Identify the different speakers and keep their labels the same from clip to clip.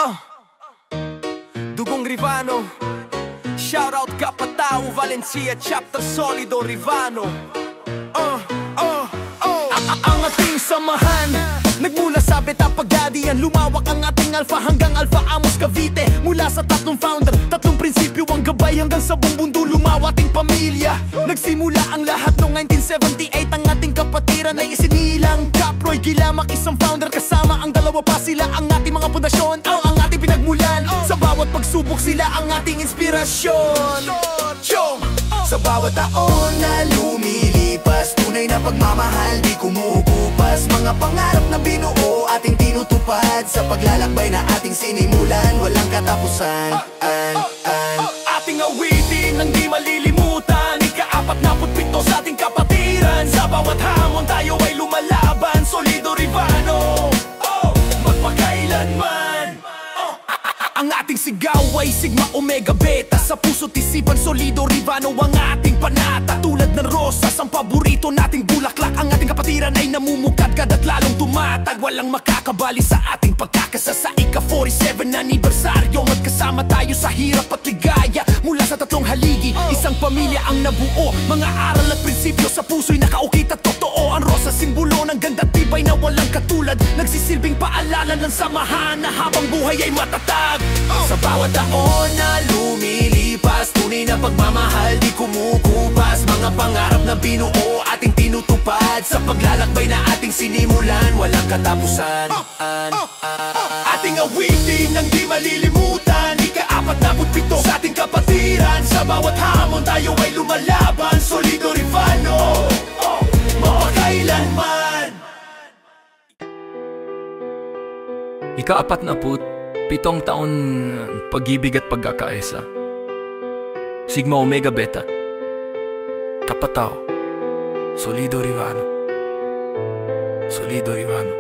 Speaker 1: Uh, Dugong Rivano, shoutout Kapatao, Valencia, Chapter Solido, Rivano. Ang ating samahan nagmula sa Beta Pagadian, lumawak ang ating Alpha hanggang Alpha Amos Cavite. Mula sa tatlong founder, tatlong prinsipyo ang gabay hanggang sa buong mundo lumawa ating pamilya. Nagsimula ang lahat noong 1978, ang ating kapatiran ay isinilang. Caproy Gilamak, isang founder, kasama ang dalawa pa sila ang ating mga pundasyon, ang ating pinagmulan. Sa bawat pagsubok sila ang ating inspirasyon. Sa bawat taon na lumilipas, tunay na pagmamahal di kumukupas. Mga pangarap na binuo ating tinutupad, sa paglalakbay na ating sinimulan, walang katapusan. Ating awitin ng di malilimutan, ika-47 sa ating kapatiran. Sa bawat hamon tayo ay lumalaban, Solido Rivano, magpakailanman. Ang ating sigaw ay Sigma Omega Beta, sa puso't isipan Solido Rivano ang ating panata. Tulad ng rosas ang paborito nating bulaklak, ang ating kapatiran ay namumukadkad at lalong tumatag. Walang makakabali sa ating pagkakasa sa ika-47 na anibersaryo. Magkasama tayo sa hirap at ligaya, mula sa tatlong haligi, isang pamilya ang nabuo. Mga aral at prinsipyo sa puso'y nakaukit at totoo. Ang rosas simbolo ng ganda at tibay na walang katulad, nagsisilbing paalala ng samahan na habang buhay ay matatag. Sa bawat taon na lumilipas, tunay na pagmamahal di kumukupas. Mga pangarap na binuo ating tinutupad, sa paglalakbay na ating sinimulan, walang katapusan. Ating awitin ng di malilimutan, ika-47 sa ating kapatiran. Sa bawat hamon tayo ay lumalaban, Solido Rivano, mapakailanman.
Speaker 2: Ika-47 taon pag-ibig at pagkakaisa. Sigma Omega Beta, Kapatao, Solido Rivano, Solido Rivano.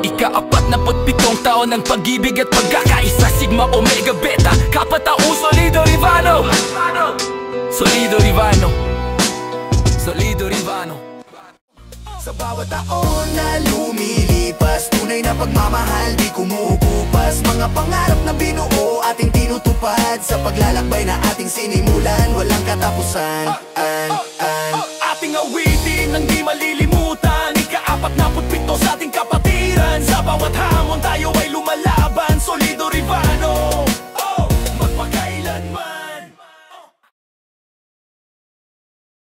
Speaker 2: Ika-47 taon ng pag-ibig at pagkakaisa. Sigma Omega Beta, Kapatao, Solido Rivano, Solido Rivano, Solido Rivano.
Speaker 1: Sa bawat taon na lumilipas, tunay na pagmamahal di kumukupas. Mga pangarap na binuo ating tinutupad, sa paglalakbay na ating sinimulan, walang katapusan.